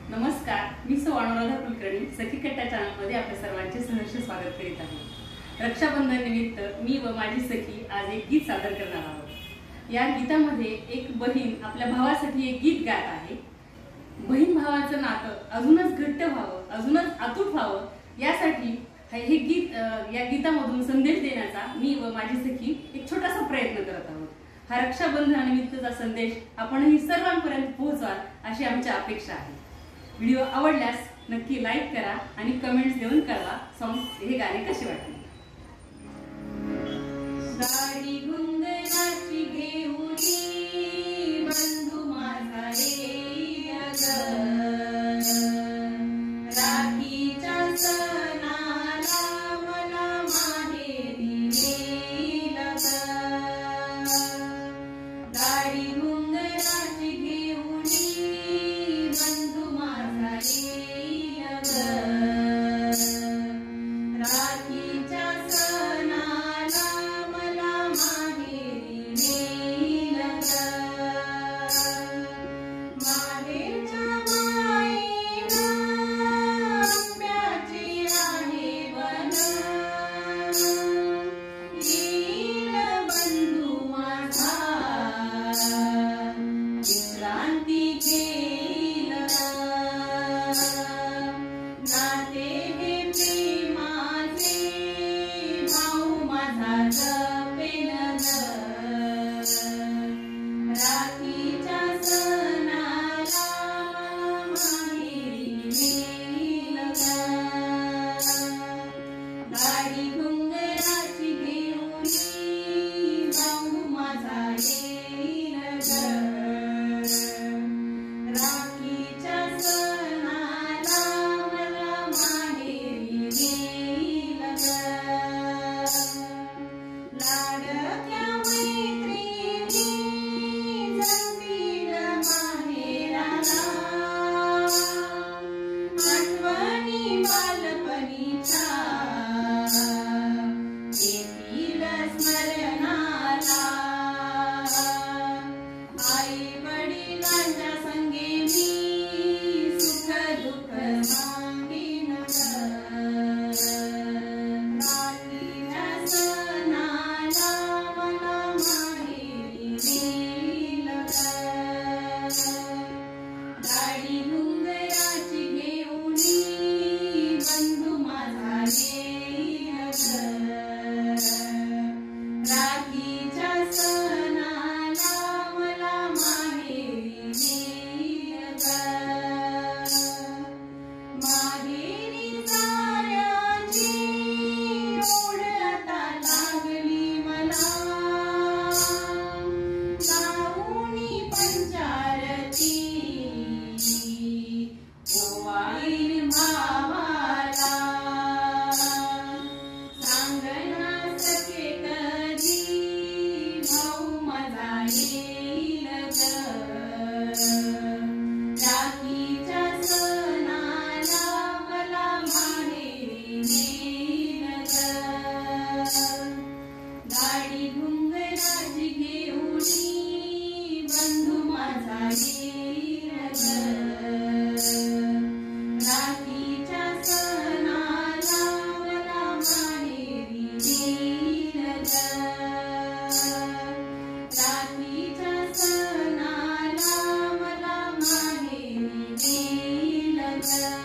नमस्कार, मी सौ अनुराधा कुलकर्णी सखी कट्टा चॅनलमध्ये आपल्या सर्वांचे सहर्ष स्वागत करीत आहे। रक्षाबंधन निमित्त मी व माझी सखी आज एक गीत सादर करणार आहोत। या गीतामध्ये एक बहीण आपल्या भावासाठी एक गीत गात आहे। बहीण भावाचं नातं अजूनच घट्ट व्हावं, अजूनच अतूट व्हावं यासाठी हे गीत या गीतामधून संदेश देण्याचा मी व माझी सखी एक छोटासा प्रयत्न करत आहोत। हा रक्षाबंधनानिमित्तचा संदेश आपणही सर्वांपर्यंत पोहोचवाल अशी आमची अपेक्षा आहे। व्हिडिओ आवडल्यास नक्की लाईक करा आणि कमेंट्स देऊन कळवा हे गाणे कसे वाटले। गाडी घुंगराची घेऊनी बंधू माझा येईल ग, राखीच्या सणाला मला माहेरी नेईल ग। गाडी घुंगराची घेऊनी बंधू माझा येईल ग, राखीच्या सणाला मला माहेरी नेईल ग। माहेरच्या माईनं आंब्याचे आहे वन, येईल बंधू माझा विश्रांती घेईल। नाते हे प्रेमाचे भाऊ माझा जपेल ग, राखीच्या सणाला माहेरी नेईल ग। गाडी घुंगराची घेऊनी भाऊ माझा येईल ग, राखीच्या सणाला मला माहेरी नेईल ग। लाडक्या मैत्रिणी जमतील माहेराला, आठवणी बालपणीच्या येतील स्मरणाला। आई वडिलांच्या संगे मी सुख दुःख सांगेन ग, राखीच्या सणाला मला माहेरी नेईल ग। गाडी घुंगराची घेऊनी बंधू माझा येईल ग, राखीच्या सणाला मला माहेरी नेईल ग। माहेरी जाण्याची ओढ आता लागली मला, गाऊनी पंचारती ओवाळीन भावाला। सांगना सखे कधी भाऊ माझा येईल ग, राखीच्या सणाला मला माहेरी नेईल ग। गाडी घुंगराची घेऊनी बंधू माझा येईल ग, राखीच्या सणाला मला माहेरी नेईल ग। राखीच्या सणाला मला माहेरी नेईल ग।